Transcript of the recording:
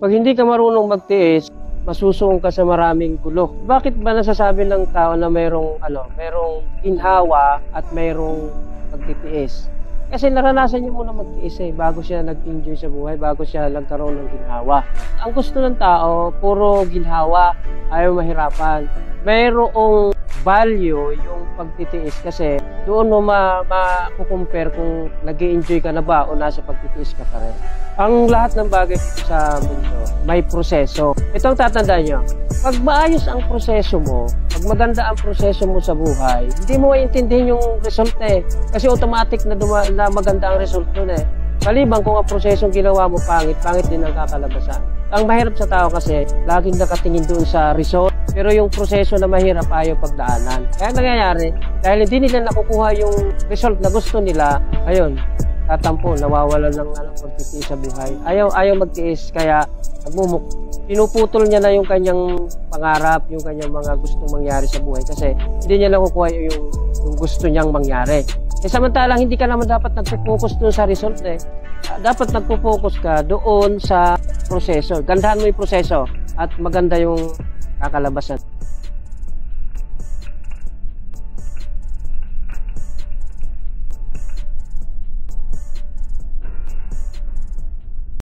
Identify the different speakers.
Speaker 1: Pag hindi ka marunong magtiis, masusuong ka sa maraming gulo. Bakit ba nasasabi ng tao na mayroong ginhawa at mayroong pagtitiis? Kasi naranasan niya muna magtiis bago siya nag-enjoy sa buhay, bago siya nagkaroon ng ginhawa. Ang gusto ng tao, puro ginhawa, ayaw mahirapan. Mayroong value yung pagtitiis kasi doon mo ma-compare kung nag-i-enjoy ka na ba o nasa pagtitiis ka pa rin. Ang lahat ng bagay sa mundo, may proseso. Ito ang tatandaan nyo. Pag maayos ang proseso mo, pag maganda ang proseso mo sa buhay, hindi mo maintindihan yung result Kasi automatic na maganda ang result nun Maliban kung ang prosesong ginawa mo pangit din ang kakalabasan. Ang mahirap sa tao kasi, laging nakatingin doon sa result, pero yung proseso na mahirap ayaw pagdaanan. Kaya nangyayari, dahil hindi nila nakukuha yung result na gusto nila, ayun, tatampo, nawawalan ng pagtitiis sa buhay. Ayaw magtiis, kaya pinuputol niya na yung kanyang pangarap, yung kanyang mga gustong mangyari sa buhay kasi hindi niya nakukuha yung gusto niyang mangyari. Samantalang hindi ka naman dapat nagpo-focus doon sa result Dapat nagpo-focus ka doon sa proseso. Gandahan mo yung proseso at maganda yung kakalabasan.